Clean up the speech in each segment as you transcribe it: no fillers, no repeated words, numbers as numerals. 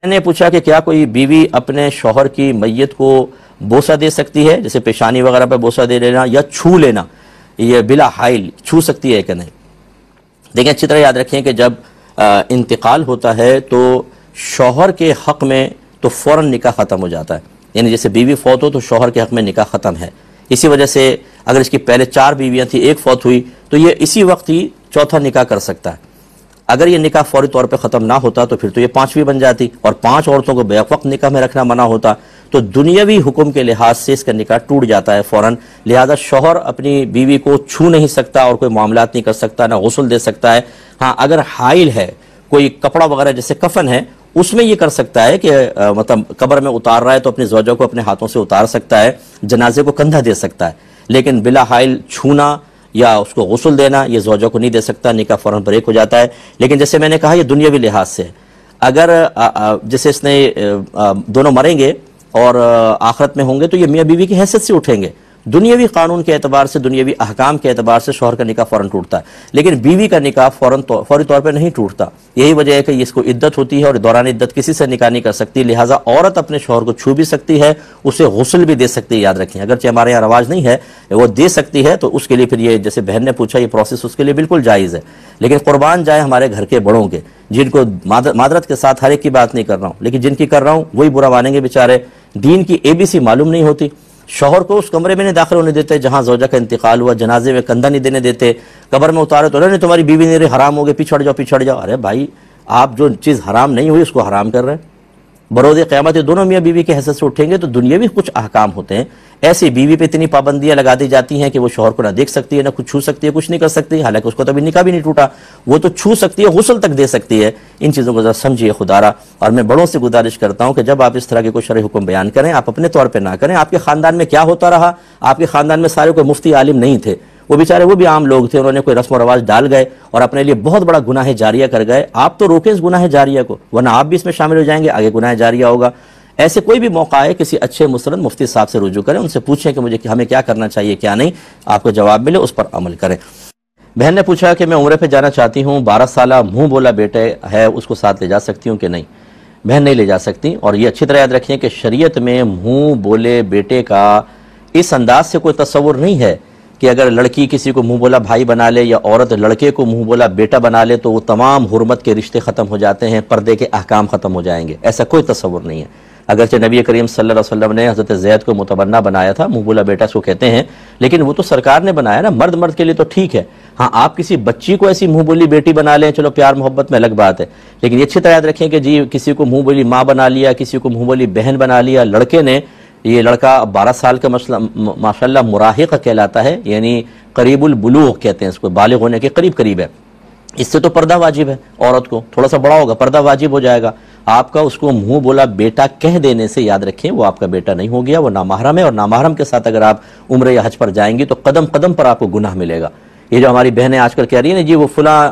میں نے پوچھا کہ کیا کوئی بیوی اپنے شوہر کی میت کو بوسہ دے سکتی ہے، جیسے پیشانی وغیرہ پہ بوسہ دے لینا یا چھو لینا، یہ بلا حائل چھو سکتی ہے کہ نہیں؟ دیکھیں اچھی طرح یاد رکھیں کہ جب انتقال ہوتا ہے تو شوہر کے حق میں تو فوراً نکاح ختم ہو جاتا ہے، یعنی جیسے بیوی فوت ہو تو شوہر کے حق میں نکاح ختم ہے۔ اسی وجہ سے اگر اس کی پہلے 4 بیویاں تھیں، ایک فوت ہوئی تو یہ اسی وقت ہی چوتھا نکاح کر سکتا ہے۔ اگر یہ نکاح فوری طور پہ ختم نہ ہوتا تو پھر تو یہ 5ویں بن جاتی، اور 5 عورتوں کو بیک وقت نکاح میں رکھنا منع ہوتا، تو دنیاوی حکم کے لحاظ سے اس کا نکاح ٹوٹ جاتا ہے فوراً۔ لہذا شوہر اپنی بیوی کو چھو نہیں سکتا اور کوئی معاملات نہیں کر سکتا، نہ غسل دے سکتا ہے۔ ہاں اگر حائل ہے، کوئی کپڑا وغیرہ جیسے کفن ہے، اس میں یہ کر سکتا ہے کہ مطلب قبر میں اتار رہا ہے تو اپنی زوجہ کو اپنے ہاتھوں سے اتار سکتا ہے، جنازے کو کندھا دے سکتا ہے، لیکن بلا حائل چھونا یا اس کو غسل دینا یہ زوجہ کو نہیں دے سکتا، نکاح فوراً بریک ہو جاتا ہے۔ لیکن جیسے میں نے کہا یہ دنیاوی لحاظ سے، اگر جیسے اس نے دونوں مریں گے اور آخرت میں ہوں گے تو یہ میاں بیوی کی حیثیت سے اٹھیں گے، دنیاوی قانون کے اعتبار سے، دنیاوی احکام کے اعتبار سے شوہر کا نکاح فوراً ٹوٹتا ہے، لیکن بیوی کا نکاح فوری طور پہ نہیں ٹوٹتا۔ یہی وجہ ہے کہ اس کو عدت ہوتی ہے اور دوران عدت کسی سے نکاح نہیں کر سکتی، لہٰذا عورت اپنے شوہر کو چھو بھی سکتی ہے، اسے غسل بھی دے سکتی ہے۔ یاد رکھیں اگرچہ ہمارے یہاں رواج نہیں ہے، وہ دے سکتی ہے، تو اس کے لیے پھر یہ جیسے بہن نے پوچھا یہ پروسیس اس کے لیے بالکل جائز ہے، لیکن قربان جائے ہمارے گھر کے بڑوں کے، جن کو معذرت کے ساتھ ہر ایک کی بات نہیں کر رہا ہوں، لیکن جن کی کر رہا ہوں وہی برا مانیں گے بیچارے، دین کی ABC معلوم نہیں ہوتی، شوہر کو اس کمرے میں نہیں داخل ہونے دیتے جہاں زوجہ کا انتقال ہوا، جنازے میں کندھا نہیں دینے دیتے، قبر میں اتارے تو نہیں تمہاری بیوی نہیں رہی، حرام ہو گئے، پیچھڑ جاؤ۔ ارے بھائی آپ جو چیز حرام نہیں ہوئی اس کو حرام کر رہے ہیں۔ بروز قیامت دونوں میاں بیوی کے حیثیت سے اٹھیں گے تو دنیاوی کچھ احکام ہوتے ہیں، ایسی بیوی پہ اتنی پابندیاں لگا دی جاتی ہیں کہ وہ شوہر کو نہ دیکھ سکتی ہے، نہ کچھ چھو سکتی ہے، کچھ نہیں کر سکتی، حالانکہ اس کو تو ابھی نکاح بھی نہیں ٹوٹا، وہ تو چھو سکتی ہے، غسل تک دے سکتی ہے۔ ان چیزوں کو ذرا سمجھیے خدارا، اور میں بڑوں سے گزارش کرتا ہوں کہ جب آپ اس طرح کے کوئی شرعی حکم بیان کریں آپ اپنے طور پہ نہ کریں۔ آپ کے خاندان میں کیا ہوتا رہا، آپ کے خاندان میں سارے کوئی مفتی عالم نہیں تھے، وہ بیچارے وہ بھی عام لوگ تھے، انہوں نے کوئی رسم و رواج ڈال گئے اور اپنے لیے بہت بڑا گناہ جاریہ کر گئے۔ آپ تو روکیں اس گناہ جاریہ کو، ورنہ آپ بھی اس میں شامل ہو جائیں گے، آگے گناہ جاریہ ہوگا۔ ایسے کوئی بھی موقع ہے کسی اچھے مستند مفتی صاحب سے رجوع کریں، ان سے پوچھیں کہ ہمیں کیا کرنا چاہیے کیا نہیں، آپ کو جواب ملے اس پر عمل کریں۔ بہن نے پوچھا کہ میں عمرے پہ جانا چاہتی ہوں، 12 سالہ منہ بولا بیٹے ہے، اس کو ساتھ لے جا سکتی ہوں کہ نہیں؟ بہن نہیں لے جا سکتی، اور یہ اچھی طرح یاد رکھیں کہ شریعت میں منہ بولے بیٹے کا اس انداز سے کوئی تصور نہیں ہے کہ اگر لڑکی کسی کو منہ بولا بھائی بنا لے یا عورت لڑکے کو منہ بولا بیٹا بنا لے تو وہ تمام حرمت کے رشتے ختم ہو جاتے ہیں، پردے کے احکام ختم ہو جائیں گے، ایسا کوئی تصور نہیں ہے۔ اگرچہ نبی کریم صلی اللہ علیہ وسلم نے حضرت زید کو متبنہ بنایا تھا، منہ بولا بیٹا اس کو کہتے ہیں، لیکن وہ تو سرکار نے بنایا نا، مرد کے لیے تو ٹھیک ہے۔ ہاں آپ کسی بچی کو ایسی منہ بولی بیٹی بنا لیں، چلو پیار محبت میں الگ بات ہے، لیکن یہ اچھی طرح یاد رکھیں کہ جی کسی کو منہ بولی ماں بنا لیا، کسی کو منہ بولی بہن بنا لیا، لڑکے نے، یہ لڑکا 12 سال کا ماشاءاللہ مراہق کہلاتا ہے، یعنی قریب البلوغ کہتے ہیں اس کو، بالغ ہونے کے قریب ہے، اس سے تو پردہ واجب ہے، عورت کو تھوڑا سا بڑا ہوگا پردہ واجب ہو جائے گا۔ آپ کا اس کو منہ بولا بیٹا کہہ دینے سے یاد رکھیں وہ آپ کا بیٹا نہیں ہو گیا، وہ نامحرم ہے، اور نامحرم کے ساتھ اگر آپ عمرے یا حج پر جائیں گی تو قدم قدم پر آپ کو گناہ ملے گا۔ یہ جو ہماری بہنیں آج کل کہہ رہی ہیں نا جی وہ فلاں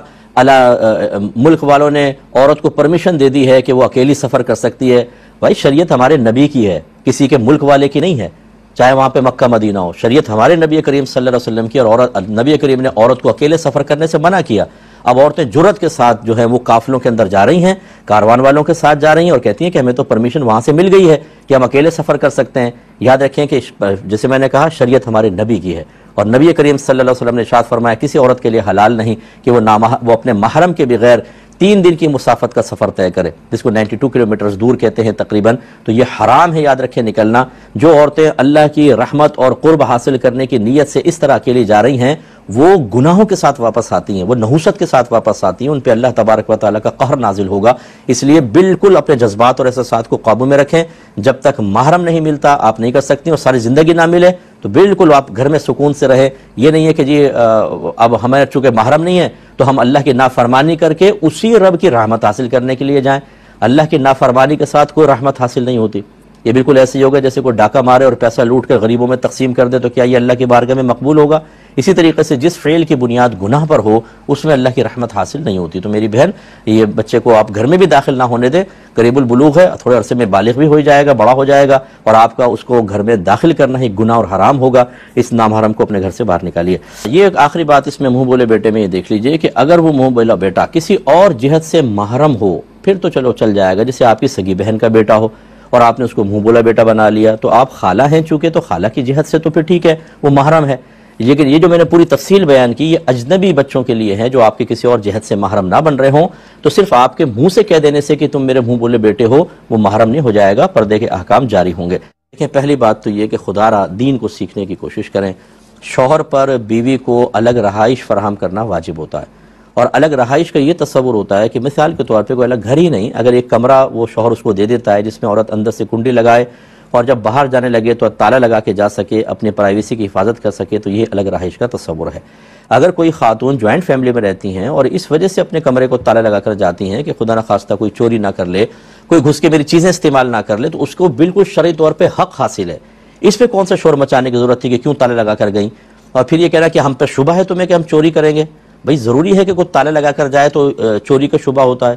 ملک والوں نے عورت کو پرمیشن دے دی ہے کہ وہ اکیلی سفر کر سکتی ہے، بھائی شریعت ہمارے نبی کی ہے، کسی کے ملک والے کی نہیں ہے، چاہے وہاں پہ مکہ مدینہ ہو، شریعت ہمارے نبی کریم صلی اللہ علیہ وسلم کی، اور نبی کریم نے عورت کو اکیلے سفر کرنے سے منع کیا۔ اب عورتیں جرأت کے ساتھ جو ہیں وہ قافلوں کے اندر جا رہی ہیں، کاروان والوں کے ساتھ جا رہی ہیں اور کہتی ہیں کہ ہمیں تو پرمیشن وہاں سے مل گئی ہے کہ ہم اکیلے سفر کر سکتے ہیں۔ یاد رکھیں کہ جیسے میں نے کہا شریعت ہمارے نبی کی ہے، اور نبی کریم صلی اللہ علیہ وسلم نے ارشاد فرمایا کسی عورت کے لیے حلال نہیں کہ وہ اپنے محرم کے بغیر 3 دن کی مسافت کا سفر طے کرے، جس کو 92 کلومیٹرز دور کہتے ہیں تقریباً، تو یہ حرام ہے، یاد رکھیں نکلنا۔ جو عورتیں اللہ کی رحمت اور قرب حاصل کرنے کی نیت سے اس طرح اکیلی جا رہی ہیں وہ گناہوں کے ساتھ واپس آتی ہیں، وہ نحوست کے ساتھ واپس آتی ہیں، ان پہ اللہ تبارک و تعالیٰ کا قہر نازل ہوگا۔ اس لیے بالکل اپنے جذبات اور احساسات کو قابو میں رکھیں، جب تک محرم نہیں ملتا آپ نہیں کر سکتی، اور ساری زندگی نہ ملے تو بالکل آپ گھر میں سکون سے رہے۔ یہ نہیں ہے کہ جی اب ہمیں چونکہ محرم نہیں ہے تو ہم اللہ کی نافرمانی کر کے اسی رب کی رحمت حاصل کرنے کے لیے جائیں، اللہ کی نافرمانی کے ساتھ کوئی رحمت حاصل نہیں ہوتی۔ یہ بالکل ایسے ہی ہوگا جیسے کوئی ڈاکہ مارے اور پیسہ لوٹ کر غریبوں میں تقسیم کر دے، تو کیا یہ اللہ کی بارگاہ میں مقبول ہوگا؟ اسی طریقے سے جس فعل کی بنیاد گناہ پر ہو اس میں اللہ کی رحمت حاصل نہیں ہوتی۔ تو میری بہن یہ بچے کو آپ گھر میں بھی داخل نہ ہونے دیں، قریب البلوغ ہے، تھوڑے عرصے میں بالغ بھی ہو جائے گا، بڑا ہو جائے گا، اور آپ کا اس کو گھر میں داخل کرنا ہی گناہ اور حرام ہوگا، اس نامحرم کو اپنے گھر سے باہر نکالیے۔ یہ ایک آخری بات اس میں منہ بولے بیٹے میں یہ دیکھ لیجئے کہ اگر وہ منہ بولا بیٹا کسی اور جہت سے محرم ہو پھر تو چلو چل جائے گا. جیسے آپ کی سگی بہن کا بیٹا ہو اور آپ نے اس کو منہ بولا بیٹا بنا لیا تو آپ خالہ ہیں چونکہ, تو خالہ کی جہت سے تو پھر ٹھیک ہے, وہ محرم ہے. لیکن یہ جو میں نے پوری تفصیل بیان کی یہ اجنبی بچوں کے لیے ہے جو آپ کے کسی اور جہت سے محرم نہ بن رہے ہوں. تو صرف آپ کے منہ سے کہہ دینے سے کہ تم میرے منہ بولے بیٹے ہو وہ محرم نہیں ہو جائے گا, پردے کے احکام جاری ہوں گے. دیکھیں پہلی بات تو یہ کہ خدا را دین کو سیکھنے کی کوشش کریں. شوہر پر بیوی کو الگ رہائش فراہم کرنا واجب ہوتا ہے, اور الگ رہائش کا یہ تصور ہوتا ہے کہ مثال کے طور پہ کوئی الگ گھر ہی نہیں, اگر ایک کمرہ وہ شوہر اس کو دے دیتا ہے جس میں عورت اندر سے کنڈی لگائے اور جب باہر جانے لگے تو تالا لگا کے جا سکے, اپنے پرائیویسی کی حفاظت کر سکے, تو یہ الگ رہائش کا تصور ہے. اگر کوئی خاتون جوائنٹ فیملی میں رہتی ہیں اور اس وجہ سے اپنے کمرے کو تالا لگا کر جاتی ہیں کہ خدا نخواستہ کوئی چوری نہ کر لے, کوئی گھس کے میری چیزیں استعمال نہ کر لے, تو اس کو بالکل شرعی طور پہ حق حاصل ہے. اس پہ کون سا شور مچانے کی ضرورت تھی کہ کیوں تالے لگا کر گئیں, اور پھر یہ کہنا کہ ہم پہ شبہ ہے تمہیں کہ ہم چوری کریں گے. بھئی ضروری ہے کہ کوئی تالے لگا کر جائے تو چوری کا شبہ ہوتا ہے؟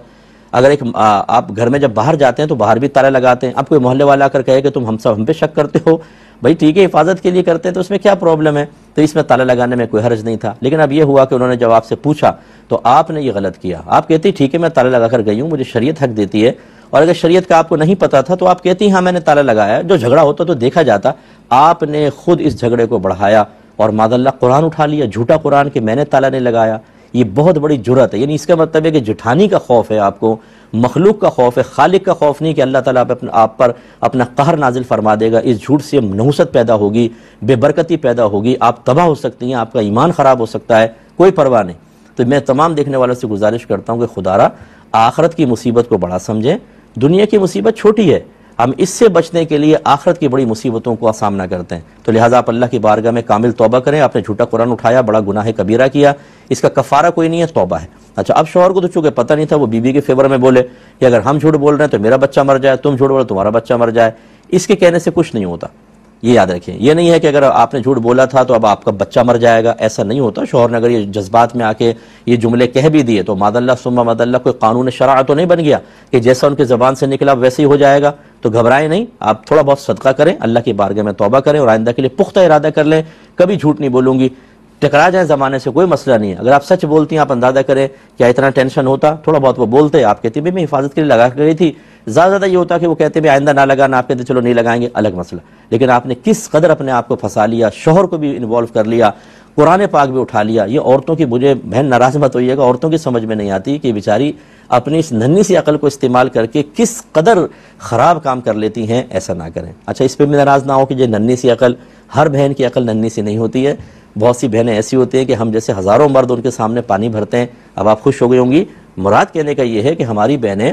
اگر آپ گھر میں جب باہر جاتے ہیں تو باہر بھی تالے لگاتے ہیں. اب کوئی محلے والا آ کر کہے کہ تم ہم پہ شک کرتے ہو, بھئی ٹھیک ہے حفاظت کے لیے کرتے ہیں تو اس میں کیا پرابلم ہے, تو اس میں تالا لگانے میں کوئی حرج نہیں تھا. لیکن اب یہ ہوا کہ انہوں نے جب آپ سے پوچھا تو آپ نے یہ غلط کیا. آپ کہتی ٹھیک ہے میں تالا لگا کر گئی ہوں, مجھے شریعت حق دیتی ہے, اور اگر شریعت کا آپ کو نہیں پتا تھا تو آپ کہتی ہاں میں نے تالا لگایا, جو جھگڑا ہوتا تو دیکھا جاتا. آپ نے خود اس جھگڑے کو بڑھایا اور معاذ اللہ قرآن اٹھا لیا, جھوٹا قرآن کہ میں نے تالا نہیں لگایا. یہ بہت بڑی جرأت ہے. یعنی اس کا مطلب ہے کہ جٹھانی کا خوف ہے آپ کو, مخلوق کا خوف ہے, خالق کا خوف نہیں کہ اللہ تعالیٰ آپ پر اپنا قہر نازل فرما دے گا. اس جھوٹ سے نحوست پیدا ہوگی, بے برکتی پیدا ہوگی, آپ تباہ ہو سکتی ہیں, آپ کا ایمان خراب ہو سکتا ہے, کوئی پرواہ نہیں. تو میں تمام دیکھنے والوں سے گزارش کرتا ہوں کہ خدا را آخرت کی مصیبت کو بڑا سمجھیں, دنیا کی مصیبت چھوٹی ہے. ہم اس سے بچنے کے لیے آخرت کی بڑی مصیبتوں کو سامنا کرتے ہیں. تو لہٰذا آپ اللہ کی بارگاہ میں کامل توبہ کریں. آپ نے جھوٹا قرآن اٹھایا, بڑا گناہ کبیرہ کیا, اس کا کفارہ کوئی نہیں ہے, توبہ ہے. اچھا اب شوہر کو تو چونکہ پتہ نہیں تھا, وہ بیوی کے فیور میں بولے کہ اگر ہم جھوٹ بول رہے ہیں تو میرا بچہ مر جائے, تم جھوٹ بولو تمہارا بچہ مر جائے. اس کے کہنے سے کچھ نہیں ہوتا, یہ یاد رکھیں. یہ نہیں ہے کہ اگر آپ نے جھوٹ بولا تھا تو اب آپ کا بچہ مر جائے گا, ایسا نہیں ہوتا. شوہر نے اگر یہ جذبات میں آ کے یہ جملے کہہ بھی دیے تو ماد اللہ ثم ماد اللہ کوئی قانون شرع تو نہیں بن گیا کہ جیسا ان کی زبان سے نکلا ویسے ہی ہو جائے گا. تو گھبرائیں نہیں, آپ تھوڑا بہت صدقہ کریں, اللہ کی بارگاہ میں توبہ کریں, اور آئندہ کے لیے پختہ ارادہ کر لیں کبھی جھوٹ نہیں بولوں گی. ٹکرا جائیں زمانے سے کوئی مسئلہ نہیں ہے. اگر آپ سچ بولتی ہیں, آپ اندازہ کریں کیا اتنا ٹینشن ہوتا, تھوڑا بہت وہ بولتے, آپ کہتے بھی میں حفاظت کے لیے لگا گئی تھی. زیادہ یہ ہوتا کہ وہ کہتے بھی آئندہ نہ لگانا, آپ کہتے چلو نہیں لگائیں گے, الگ مسئلہ. لیکن آپ نے کس قدر اپنے آپ کو پھنسا لیا, شوہر کو بھی انوالو کر لیا, قرآن پاک بھی اٹھا لیا. یہ عورتوں کی, مجھے بہن ناراض مت ہوئیے گا, عورتوں کی سمجھ میں نہیں آتی کہ بیچاری اپنی اس ننھی سی عقل کو استعمال کر کے کس قدر خراب کام کر لیتی ہیں. ایسا نہ کریں. اچھا اس پہ بھی ناراض نہ ہو کہ یہ ننھی سی عقل, ہر بہن کی عقل ننھی سی نہیں ہوتی ہے. بہت سی بہنیں ایسی ہوتی ہیں کہ ہم جیسے ہزاروں مرد ان کے سامنے پانی بھرتے ہیں. اب آپ خوش ہو گئی ہوں گی. مراد کہنے کا یہ ہے کہ ہماری بہنیں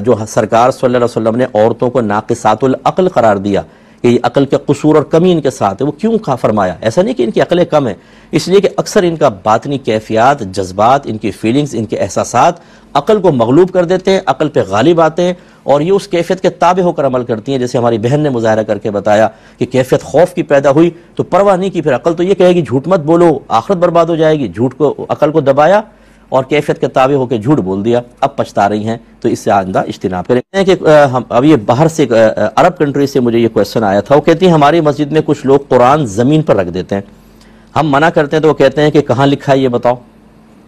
جو سرکار صلی اللہ علیہ وسلم نے عورتوں کو ناقصات العقل قرار دیا کہ یہ عقل کے قصور اور کمی ان کے ساتھ ہے, وہ کیوں فرمایا؟ ایسا نہیں کہ ان کی عقلیں کم ہیں, اس لیے کہ اکثر ان کا باطنی کیفیات, جذبات, ان کی فیلنگز, ان کے احساسات عقل کو مغلوب کر دیتے ہیں, عقل پہ غالب آتے ہیں, اور یہ اس کیفیت کے تابع ہو کر عمل کرتی ہیں. جیسے ہماری بہن نے مظاہرہ کر کے بتایا کہ کیفیت خوف کی پیدا ہوئی تو پرواہ نہیں کی, پھر عقل تو یہ کہے گی جھوٹ مت بولو, آخرت برباد ہو جائے گی. جھوٹ کو, عقل کو دبایا اور کیفیت کے تابع ہو کے جھوٹ بول دیا, اب پچھتا رہی ہیں. تو اس سے آئندہ اجتناب کریں. کہ اب یہ باہر سے عرب کنٹری سے مجھے یہ کویسچن آیا تھا, وہ کہتی ہیں ہماری مسجد میں کچھ لوگ قرآن زمین پر رکھ دیتے ہیں, ہم منع کرتے ہیں تو وہ کہتے ہیں کہ کہاں لکھا ہے یہ بتاؤ.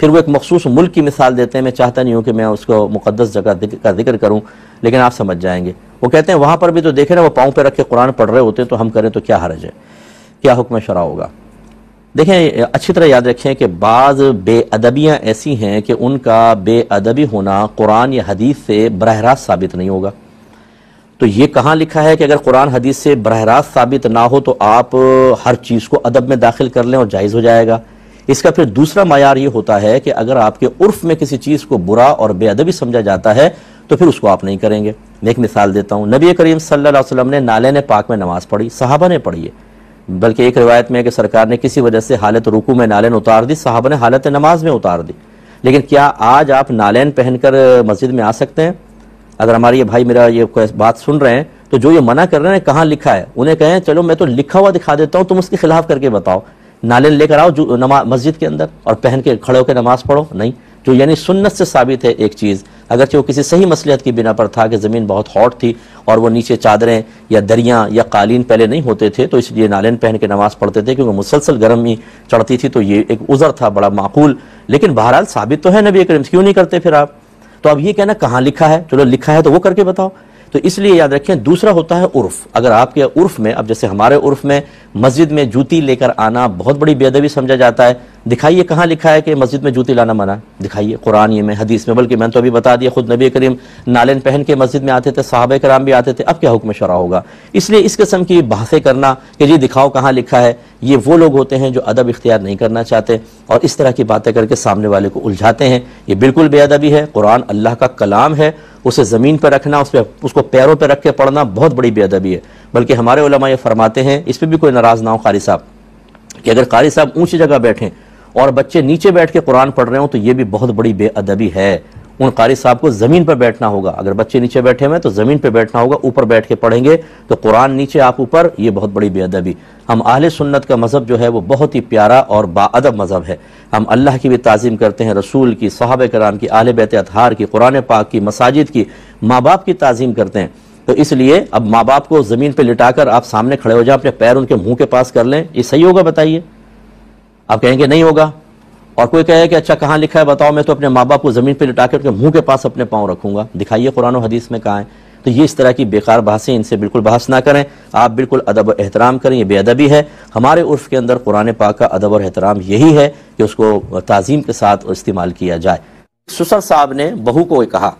پھر وہ ایک مخصوص ملک کی مثال دیتے ہیں, میں چاہتا نہیں ہوں کہ میں اس کو مقدس جگہ کا ذکر کروں, لیکن آپ سمجھ جائیں گے. وہ کہتے ہیں وہاں پر بھی تو دیکھیں نا, وہ پاؤں پہ رکھ کے قرآن پڑھ رہے ہوتے ہیں, تو ہم کریں تو کیا حرج ہے, کیا حکم شرع ہوگا. دیکھیں اچھی طرح یاد رکھیں کہ بعض بے ادبیاں ایسی ہیں کہ ان کا بے ادبی ہونا قرآن یا حدیث سے براہ راست ثابت نہیں ہوگا. تو یہ کہاں لکھا ہے کہ اگر قرآن حدیث سے براہ راست ثابت نہ ہو تو آپ ہر چیز کو ادب میں داخل کر لیں اور جائز ہو جائے گا. اس کا پھر دوسرا معیار یہ ہوتا ہے کہ اگر آپ کے عرف میں کسی چیز کو برا اور بے ادبی سمجھا جاتا ہے تو پھر اس کو آپ نہیں کریں گے. میں ایک مثال دیتا ہوں, نبی کریم صلی اللہ علیہ وسلم نے نالین پاک میں نماز پڑھی, صحابہ نے پڑھی ہے, بلکہ ایک روایت میں ہے کہ سرکار نے کسی وجہ سے حالت رکوع میں نالین اتار دی, صحابہ نے حالت نماز میں اتار دی. لیکن کیا آج آپ نالین پہن کر مسجد میں آ سکتے ہیں؟ اگر ہمارے یہ بھائی میرا یہ بات سن رہے ہیں تو جو یہ منع کر رہے ہیں کہاں لکھا ہے, انہیں کہیں چلو میں تو لکھا ہوا دکھا دیتا ہوں, تم اس کے خلاف کر کے بتاؤ. نالین لے کر آؤ جو مسجد کے اندر اور پہن کے کھڑے ہو کے نماز پڑھو. نہیں, جو یعنی سنت سے ثابت ہے ایک چیز, اگرچہ وہ کسی صحیح مصلحت کی بنا پر تھا کہ زمین بہت ہاٹ تھی اور وہ نیچے چادریں یا دریاں یا قالین پہلے نہیں ہوتے تھے, تو اس لیے نالین پہن کے نماز پڑھتے تھے کیونکہ مسلسل گرمی چڑھتی تھی, تو یہ ایک عذر تھا بڑا معقول. لیکن بہرحال ثابت تو ہے نبی کریم, کیوں نہیں کرتے پھر آپ؟ تو اب یہ کہنا کہاں لکھا ہے، چلو لکھا ہے تو وہ کر کے بتاؤ. تو اس لیے یاد رکھیں. دوسرا ہوتا ہے عرف. اگر آپ کے عرف میں، اب جیسے ہمارے عرف میں مسجد میں جوتی لے کر آنا بہت بڑی بے ادبی سمجھا جاتا ہے. دکھائیے کہاں لکھا ہے کہ مسجد میں جوتی لانا منع ہے، دکھائیے قرآن میں، حدیث میں. بلکہ میں نے تو ابھی بتا دیا، خود نبی کریم نالین پہن کے مسجد میں آتے تھے، صحابہ کرام بھی آتے تھے. اب کیا حکم شرع ہوگا؟ اس لیے اس قسم کی بحثیں کرنا کہ جی دکھاؤ کہاں لکھا ہے، یہ وہ لوگ ہوتے ہیں جو ادب اختیار نہیں کرنا چاہتے اور اس طرح کی باتیں کر کے سامنے والے کو الجھاتے ہیں. یہ بالکل بے ادبی ہے. قرآن اللہ کا کلام ہے، اسے زمین پہ رکھنا، اس کو پیروں پہ رکھ کے پڑھنا بہت بڑی بے ادبی ہے. بلکہ ہمارے علماء یہ فرماتے ہیں، اس پہ بھی کوئی ناراض نہ ہو قاری صاحب، کہ اگر قاری صاحب اونچی جگہ بیٹھیں اور بچے نیچے بیٹھ کے قرآن پڑھ رہے ہوں تو یہ بھی بہت بڑی بے ادبی ہے. ان قاری صاحب کو زمین پر بیٹھنا ہوگا. اگر بچے نیچے بیٹھے ہوئے تو زمین پہ بیٹھنا ہوگا، اوپر بیٹھ کے پڑھیں گے تو قرآن نیچے آپ اوپر، یہ بہت بڑی بے ادبی. ہم اہل سنت کا مذہب جو ہے وہ بہت ہی پیارا اور با ادب مذہب ہے. ہم اللہ کی بھی تعظیم کرتے ہیں، رسول کی، صحابہ کرام کی، اہل بیت اطہار کی، قرآن پاک کی، مساجد کی، ماں باپ کی تعظیم کرتے ہیں. تو اس لیے اب ماں باپ کو زمین پہ لٹا کر آپ سامنے کھڑے ہو جائیں، اپنے پیر ان کے منہ کے پاس کر لیں، یہ صحیح ہوگا؟ بتائیے. آپ کہیں گے نہیں ہوگا. اور کوئی کہے کہ اچھا کہاں لکھا ہے بتاؤ، میں تو اپنے ماں باپ کو زمین پہ لٹا کے ان کے منہ کے پاس اپنے پاؤں رکھوں گا. دکھائیے قرآن و حدیث میں کہاں ہے. تو یہ اس طرح کی بیکار بحثیں، ان سے بالکل بحث نہ کریں. آپ بالکل ادب و احترام کریں. یہ بے ادبی ہے. ہمارے عرف کے اندر قرآن پاک کا ادب اور احترام یہی ہے کہ اس کو تعظیم کے ساتھ استعمال کیا جائے. سسر صاحب نے بہو کو کہا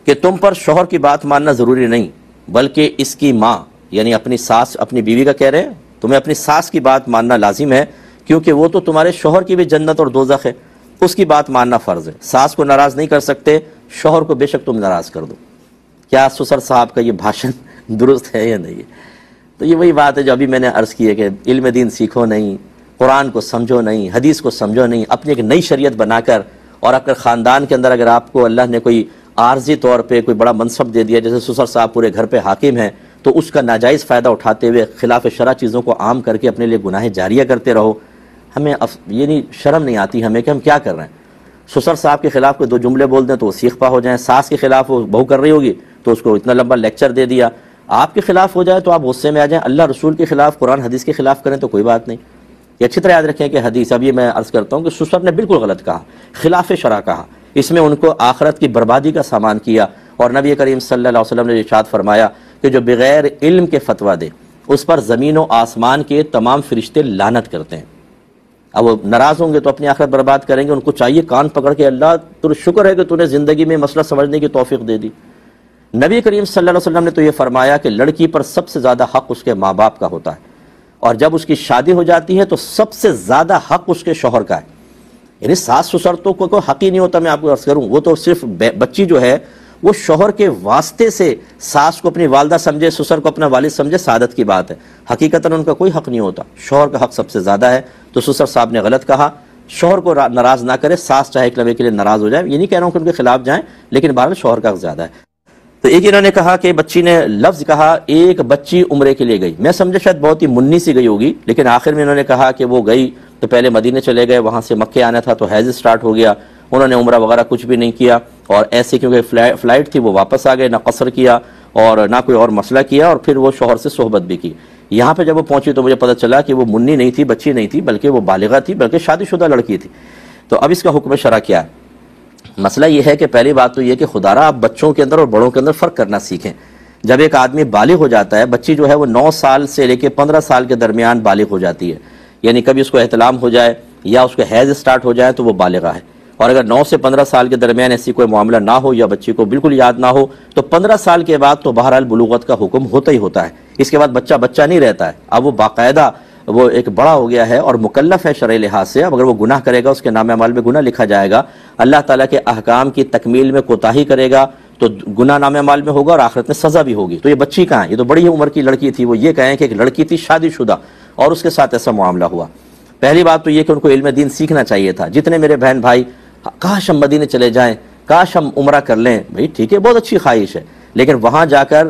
کہ تم پر شوہر کی بات ماننا ضروری نہیں، بلکہ اس کی ماں یعنی اپنی ساس، اپنی بیوی کا کہہ رہے ہیں، تمہیں اپنی ساس کی بات ماننا لازم ہے، کیونکہ وہ تو تمہارے شوہر کی بھی جنت اور دوزخ ہے، اس کی بات ماننا فرض ہے. ساس کو ناراض نہیں کر سکتے، شوہر کو بے شک تم ناراض کر دو. کیا سسر صاحب کا یہ بھاشن درست ہے یا نہیں ہے؟ تو یہ وہی بات ہے جو ابھی میں نے عرض کی ہے کہ علم دین سیکھو نہیں، قرآن کو سمجھو نہیں، حدیث کو سمجھو نہیں، اپنی ایک نئی شریعت بنا کر، اور اگر خاندان کے اندر اگر آپ کو اللہ نے کوئی عارضی طور پہ کوئی بڑا منصب دے دیا، جیسے سسر صاحب پورے گھر پہ حاکم ہیں، تو اس کا ناجائز فائدہ اٹھاتے ہوئے خلاف شرع چیزوں کو عام کر کے اپنے لیے گناہ جاریہ کرتے رہو. ہمیں یہ نہیں، شرم نہیں آتی ہمیں کہ ہم کیا کر رہے ہیں. سسر صاحب کے خلاف کوئی دو جملے بول دیں تو وہ سیخ پا ہو جائیں. ساس کے خلاف وہ بہو کر رہی ہوگی تو اس کو اتنا لمبا لیکچر دے دیا. آپ کے خلاف ہو جائے تو آپ غصے میں آ جائیں. اللہ رسول کے خلاف، قرآن حدیث کے خلاف کریں تو کوئی بات نہیں. یہ اچھی طرح یاد رکھیں کہ حدیث، اب یہ میں عرض کرتا ہوں کہ سسر نے بالکل غلط کہا، خلاف شرع کہا. اس میں ان کو آخرت کی بربادی کا سامان کیا. اور نبی کریم صلی اللہ علیہ وسلم نے ارشاد فرمایا کہ جو بغیر علم کے فتویٰ دے اس پر زمین و آسمان کے تمام فرشتے لعنت کرتے ہیں. اب وہ ناراض ہوں گے تو اپنی آخرت برباد کریں گے. ان کو چاہیے کان پکڑ کے، اللہ تو شکر ہے کہ تو نے زندگی میں مسئلہ سمجھنے کی توفیق دے دی. نبی کریم صلی اللہ علیہ وسلم نے تو یہ فرمایا کہ لڑکی پر سب سے زیادہ حق اس کے ماں باپ کا ہوتا ہے، اور جب اس کی شادی ہو جاتی ہے تو سب سے زیادہ حق اس کے شوہر کا ہے. یعنی ساس سسر تو کوئی حق ہی نہیں ہوتا. میں آپ کو عرض کروں، وہ تو صرف بچی جو ہے وہ شوہر کے واسطے سے ساس کو اپنی والدہ سمجھے، سسر کو اپنا والد سمجھے، سعادت کی بات ہے. حقیقتاً ان کا کوئی حق نہیں ہوتا. شوہر کا حق سب سے زیادہ ہے. تو سسر صاحب نے غلط کہا. شوہر کو ناراض نہ کرے، ساس چاہے ایک لمحے کے لیے ناراض ہو جائے، یہ نہیں کہہ رہا ہوں کہ ان کے خلاف جائیں، لیکن بہرحال شوہر کا حق زیادہ ہے. تو ایک انہوں نے کہا کہ بچی نے لفظ کہا، ایک بچی عمرے کے لیے گئی. میں سمجھا شاید بہت ہی منی سی گئی ہوگی، لیکن آخر میں انہوں نے کہا کہ وہ گئی تو پہلے مدینے چلے گئے، وہاں سے مکے آنا تھا تو حیض سٹارٹ ہو گیا. انہوں نے عمرہ وغیرہ کچھ بھی نہیں کیا، اور ایسے کیونکہ فلائٹ تھی وہ واپس آ گئے، نہ قصر کیا اور نہ کوئی اور مسئلہ کیا، اور پھر وہ شوہر سے صحبت بھی کی. یہاں پہ جب وہ پہنچی تو مجھے پتہ چلا کہ وہ منی نہیں تھی، بچی نہیں تھی، بلکہ وہ بالغہ تھی، بلکہ شادی شدہ لڑکی تھی. تو اب اس کا حکم شرع کیا ہے؟ مسئلہ یہ ہے کہ پہلی بات تو یہ کہ خدا را آپ بچوں کے اندر اور بڑوں کے اندر فرق کرنا سیکھیں. جب ایک آدمی بالغ ہو جاتا ہے، بچی جو ہے وہ 9 سال سے لے کے 15 سال کے درمیان بالغ ہو جاتی ہے، یعنی کبھی اس کو احتلام ہو جائے یا اس کو حیض سٹارٹ ہو جائے تو وہ بالغہ ہے. اور اگر 9 سے 15 سال کے درمیان ایسی کوئی معاملہ نہ ہو یا بچی کو بالکل یاد نہ ہو تو 15 سال کے بعد تو بہرحال بلوغت کا حکم ہوتا ہی ہوتا ہے. اس کے بعد بچہ بچہ نہیں رہتا ہے، اب وہ باقاعدہ وہ ایک بڑا ہو گیا ہے اور مکلف ہے شرعی لحاظ سے. اب اگر وہ گناہ کرے گا اس کے نام اعمال میں گناہ لکھا جائے گا. اللہ تعالیٰ کے احکام کی تکمیل میں کوتاہی کرے گا تو گناہ نام اعمال میں ہوگا اور آخرت میں سزا بھی ہوگی. تو یہ بچی کہاں ہے؟ یہ تو بڑی عمر کی لڑکی تھی. وہ یہ کہیں کہ ایک لڑکی تھی شادی شدہ اور اس کے ساتھ ایسا معاملہ ہوا. پہلی بات تو یہ کہ ان کو علم دین سیکھنا چاہیے تھا. جتنے میرے بہن بھائی کاش ہم مدینے چلے جائیں، کاش ہم عمرہ کر لیں، بھائی ٹھیک ہے، بہت اچھی خواہش ہے، لیکن وہاں جا کر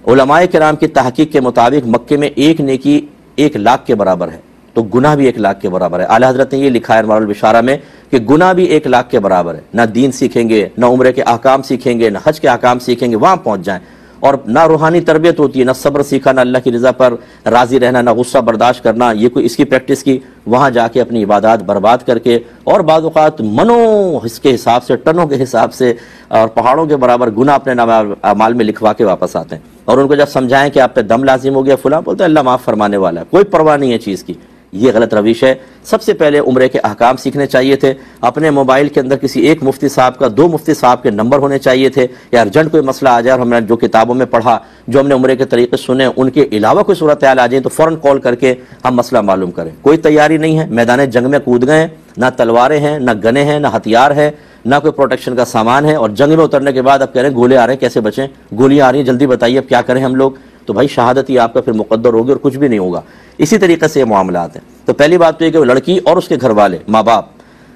علماء کرام کی تحقیق کے مطابق مکے میں ایک نیکی 1 لاکھ کے برابر ہے، تو گناہ بھی 1 لاکھ کے برابر ہے. اعلیٰ حضرت نے یہ لکھا ہے انوار البشارہ میں کہ گناہ بھی 1 لاکھ کے برابر ہے. نہ دین سیکھیں گے، نہ عمرے کے احکام سیکھیں گے، نہ حج کے احکام سیکھیں گے، وہاں پہنچ جائیں اور نہ روحانی تربیت ہوتی ہے، نہ صبر سیکھا، نہ اللہ کی رضا پر راضی رہنا، نہ غصہ برداشت کرنا، یہ کوئی اس کی پریکٹس کی، وہاں جا کے اپنی عبادات برباد کر کے، اور بعض اوقات منوں اس کے حساب سے، ٹنوں کے حساب سے اور پہاڑوں کے برابر گناہ اپنے نام اعمال میں لکھوا کے واپس آتے ہیں، اور ان کو جب سمجھائیں کہ آپ پہ دم لازم ہو گیا فلاں، بولتے ہیں اللہ معاف فرمانے والا ہے، کوئی پرواہ نہیں ہے چیز کی۔ یہ غلط روش ہے۔ سب سے پہلے عمرے کے احکام سیکھنے چاہیے تھے، اپنے موبائل کے اندر کسی ایک مفتی صاحب کا، 2 مفتی صاحب کے نمبر ہونے چاہیے تھے، یا ارجنٹ کوئی مسئلہ آ جائے اور ہم نے جو کتابوں میں پڑھا، جو ہم نے عمرے کے طریقے سنے، ان کے علاوہ کوئی صورتحال آ جائیں تو فوراً کال کر کے ہم مسئلہ معلوم کریں۔ کوئی تیاری نہیں ہے، میدان جنگ میں کود گئے ہیں، نہ تلواریں ہیں، نہ گنے ہیں، نہ ہتھیار ہے، نہ کوئی پروٹیکشن کا سامان ہے، اور جنگ میں اترنے کے بعد اب کہہ رہے ہیں گولے آ رہے ہیں کیسے بچیں، گولیاں آ رہی ہیں جلدی بتائیے اب کیا کریں ہم لوگ، تو بھائی شہادت ہی آپ کا پھر مقدر ہوگی اور کچھ بھی نہیں ہوگا۔ اسی طریقے سے یہ معاملات ہیں۔ تو پہلی بات تو یہ کہ وہ لڑکی اور اس کے گھر والے، ماں باپ،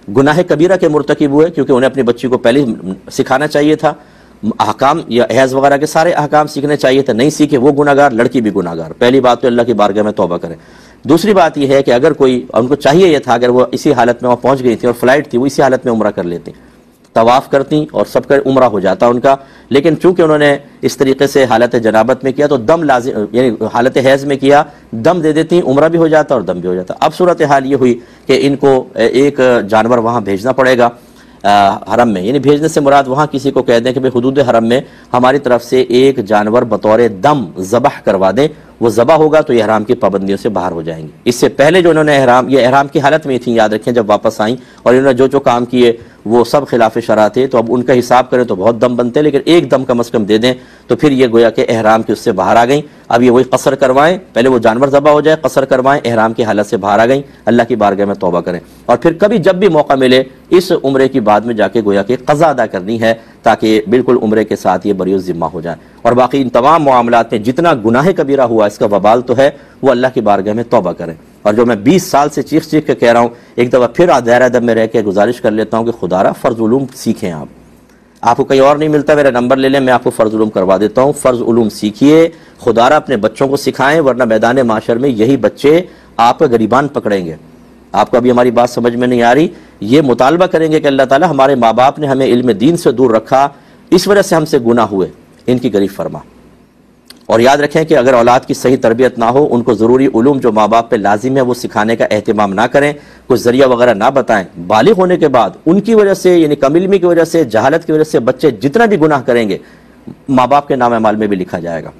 گناہ کبیرہ کے مرتکب ہوئے، کیونکہ انہیں اپنی بچی کو پہلے سکھانا چاہیے تھا، احکام یا حیض وغیرہ کے سارے احکام سیکھنے چاہیے تھے، نہیں سیکھے، وہ گناہگار، لڑکی بھی گناہگار۔ پہلی بات تو اللہ کی بارگاہ میں توبہ کریں۔ دوسری بات یہ ہے کہ اگر کوئی، ان کو چاہیے یہ تھا اگر وہ اسی حالت میں وہاں پہنچ گئی تھی اور فلائٹ تھی، وہ اسی حالت میں عمرہ کر لیتی، طواف کرتی اور سب کا عمرہ ہو جاتا ان کا، لیکن چونکہ انہوں نے اس طریقے سے حالت جنابت میں کیا تو دم لازم، یعنی حالت حیض میں کیا، دم دے دیتی، عمرہ بھی ہو جاتا اور دم بھی ہو جاتا۔ اب صورتحال یہ ہوئی کہ ان کو ایک جانور وہاں بھیجنا پڑے گا حرم میں، یعنی بھیجنے سے مراد وہاں کسی کو کہہ دیں کہ حدود حرم میں ہماری طرف سے ایک جانور بطور دم ذبح کروا دیں، وہ ذبح ہوگا تو یہ احرام کی پابندیوں سے باہر ہو جائیں گے۔ اس سے پہلے جو انہوں نے یہ احرام کی حالت میں تھیں، یاد رکھیں جب واپس آئیں، اور انہوں نے جو کام کیے وہ سب خلاف شرع تھے، تو اب ان کا حساب کریں تو بہت دم بنتے، لیکن ایک دم کم از کم دے دیں تو پھر یہ گویا کہ احرام کی اس سے باہر آ گئیں۔ اب یہ وہی قصر کروائیں، پہلے وہ جانور ذبح ہو جائے، قصر کروائیں، احرام کی حالت سے باہر آ گئیں، اللہ کی بارگاہ میں توبہ کریں، اور پھر کبھی جب بھی موقع ملے اس عمرے کی بعد میں جا کے گویا کہ قضا ادا کرنی ہے، تاکہ بالکل عمرے کے ساتھ یہ بری الذمہ ہو جائے۔ اور باقی ان تمام معاملات میں جتنا گناہ کبیرہ ہوا اس کا وبال تو ہے، وہ اللہ کی بارگاہ میں توبہ کریں۔ اور جو میں 20 سال سے چیخ کے کہہ رہا ہوں، ایک دفعہ پھر دائرہ ادب میں رہ کے گزارش کر لیتا ہوں کہ خدا را فرض علوم سیکھیں۔ آپ کو کہیں اور نہیں ملتا، میرا نمبر لے لیں، میں آپ کو فرض علوم کروا دیتا ہوں۔ فرض علوم سیکھیے، خدا را اپنے بچوں کو سکھائیں، ورنہ میدان معاشر میں یہی بچے آپ کا گریبان پکڑیں گے۔ آپ کو ابھی ہماری بات سمجھ میں نہیں آ رہی، یہ مطالبہ کریں گے کہ اللہ تعالیٰ ہمارے ماں باپ نے ہمیں علم دین سے دور رکھا، اس وجہ سے ہم سے گناہ ہوئے، ان کی غریب فرما۔ اور یاد رکھیں کہ اگر اولاد کی صحیح تربیت نہ ہو، ان کو ضروری علوم جو ماں باپ پہ لازم ہے وہ سکھانے کا اہتمام نہ کریں، کوئی ذریعہ وغیرہ نہ بتائیں، بالغ ہونے کے بعد ان کی وجہ سے، یعنی کم علمی کی وجہ سے، جہالت کی وجہ سے بچے جتنا بھی گناہ کریں گے ماں باپ کے نام اعمال میں بھی لکھا جائے گا۔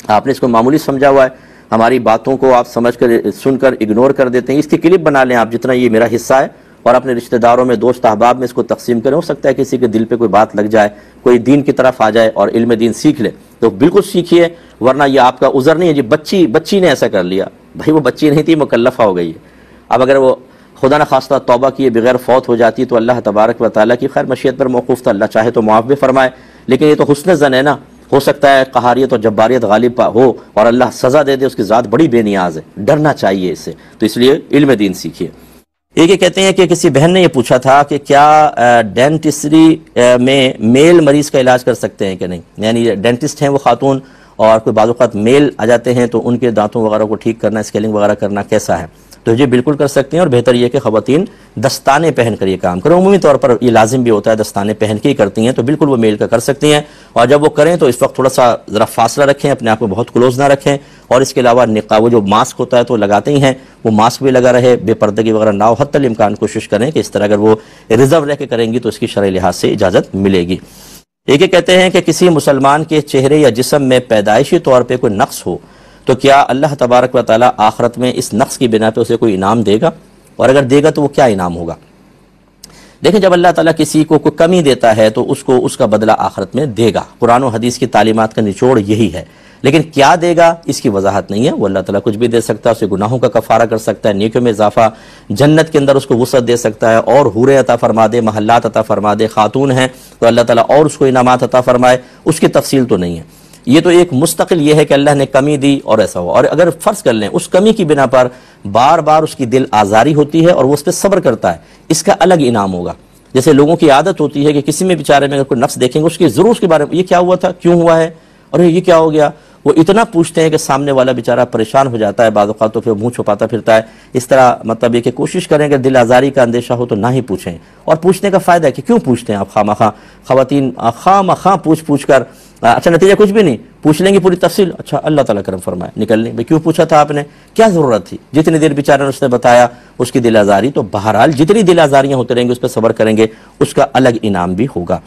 آپ نے اس کو معمولی سمجھا ہوا ہے، ہماری باتوں کو آپ سمجھ کر سن کر اگنور کر دیتے ہیں۔ اس کی کلپ بنا لیں آپ، جتنا یہ میرا حصہ ہے، اور اپنے رشتہ داروں میں، دوست احباب میں اس کو تقسیم کریں۔ ہو سکتا ہے کسی کے دل پہ کوئی بات لگ جائے، کوئی دین کی طرف آ جائے اور علم دین سیکھ لے، تو بالکل سیکھیے، ورنہ یہ آپ کا عذر نہیں ہے جی بچی نے ایسا کر لیا۔ بھائی وہ بچی نہیں تھی، مکلفہ ہو گئی ہے۔ اب اگر وہ خدا نہ خواستہ توبہ کیے بغیر فوت ہو جاتی تو اللہ تبارک و تعالیٰ کی خیر مشیت پر موقوف تھا، اللہ چاہے تو معاف بھی فرمائے، لیکن یہ تو حسن زن ہے نا، ہو سکتا ہے قہاریت اور جباریت غالب ہو اور اللہ سزا دے دے، اس کی ذات بڑی بے نیاز ہے، ڈرنا چاہیے اس سے۔ تو اس لیے علم دین سیکھیے۔ ایک یہ کہتے ہیں کہ کسی بہن نے یہ پوچھا تھا کہ کیا ڈینٹسٹری میں میل مریض کا علاج کر سکتے ہیں کہ نہیں، یعنی ڈینٹسٹ ہیں وہ خاتون، اور کوئی بعض اوقات میل آ جاتے ہیں تو ان کے دانتوں وغیرہ کو ٹھیک کرنا، اسکیلنگ وغیرہ کرنا کیسا ہے؟ تو یہ بالکل کر سکتے ہیں، اور بہتر یہ کہ خواتین دستانے پہن کر یہ کام کریں۔ عمومی طور پر یہ لازم بھی ہوتا ہے، دستانے پہن کے ہی کرتی ہیں، تو بالکل وہ میل کا کر سکتی ہیں، اور جب وہ کریں تو اس وقت تھوڑا سا ذرا فاصلہ رکھیں، اپنے آپ کو بہت کلوز نہ رکھیں، اور اس کے علاوہ نقاب، وہ جو ماسک ہوتا ہے تو لگاتے ہی ہیں، وہ ماسک بھی لگا رہے، بے پردگی وغیرہ نہ ہو، حتی الامکان کوشش کریں کہ اس طرح اگر وہ ریزرو رہ کے کریں گی تو اس کی شرعی لحاظ سے اجازت ملے گی۔ ایک یہ کہتے ہیں کہ کسی مسلمان کے چہرے یا جسم میں پیدائشی طور پہ کوئی نقص ہو تو کیا اللہ تبارک و تعالیٰ آخرت میں اس نقص کی بنا پہ اسے کوئی انعام دے گا، اور اگر دے گا تو وہ کیا انعام ہوگا؟ دیکھیں، جب اللہ تعالیٰ کسی کو کوئی کمی دیتا ہے تو اس کو اس کا بدلہ آخرت میں دے گا، قرآن و حدیث کی تعلیمات کا نچوڑ یہی ہے، لیکن کیا دے گا اس کی وضاحت نہیں ہے۔ وہ اللہ تعالیٰ کچھ بھی دے سکتا ہے، اسے گناہوں کا کفارہ کر سکتا ہے، نیکیوں میں اضافہ، جنت کے اندر اس کو وسعت دے سکتا ہے، اور حوریں عطا فرما دے، محلات عطا فرما دے، خاتون ہیں تو اللہ تعالیٰ اور اس کو انعامات عطا فرمائے، اس کی تفصیل تو نہیں ہے۔ یہ تو ایک مستقل یہ ہے کہ اللہ نے کمی دی اور ایسا ہوا، اور اگر فرض کر لیں اس کمی کی بنا پر بار بار اس کی دل آزاری ہوتی ہے اور وہ اس پہ صبر کرتا ہے، اس کا الگ انعام ہوگا۔ جیسے لوگوں کی عادت ہوتی ہے کہ کسی میں بیچارے میں اگر کوئی نفس دیکھیں گے اس کی ضرور اس کے بارے میں یہ کیا ہوا تھا، کیوں ہوا ہے، اور یہ کیا ہو گیا، وہ اتنا پوچھتے ہیں کہ سامنے والا بیچارہ پریشان ہو جاتا ہے، بعض اوقات تو پھر منہ چھپاتا پھرتا ہے۔ اس طرح مطلب یہ کہ کوشش کریں کہ دل آزاری کا اندیشہ ہو تو نہ ہی پوچھیں، اور پوچھنے کا فائدہ ہے کہ کیوں پوچھتے ہیں آپ خواہ مخواہ، خواتین خواہ مخواہ پوچھ کر اچھا نتیجہ کچھ بھی نہیں، پوچھ لیں گے پوری تفصیل، اچھا اللہ تعالیٰ کرم فرمائے، نکل لیں، بھئی کیوں پوچھا تھا آپ نے، کیا ضرورت تھی، جتنی دیر بیچارے نے اس نے بتایا اس کی دل آزاری، تو بہرحال جتنی دل آزاریاں ہوتے رہیں گے اس پہ صبر کریں گے، اس کا الگ انعام بھی ہوگا۔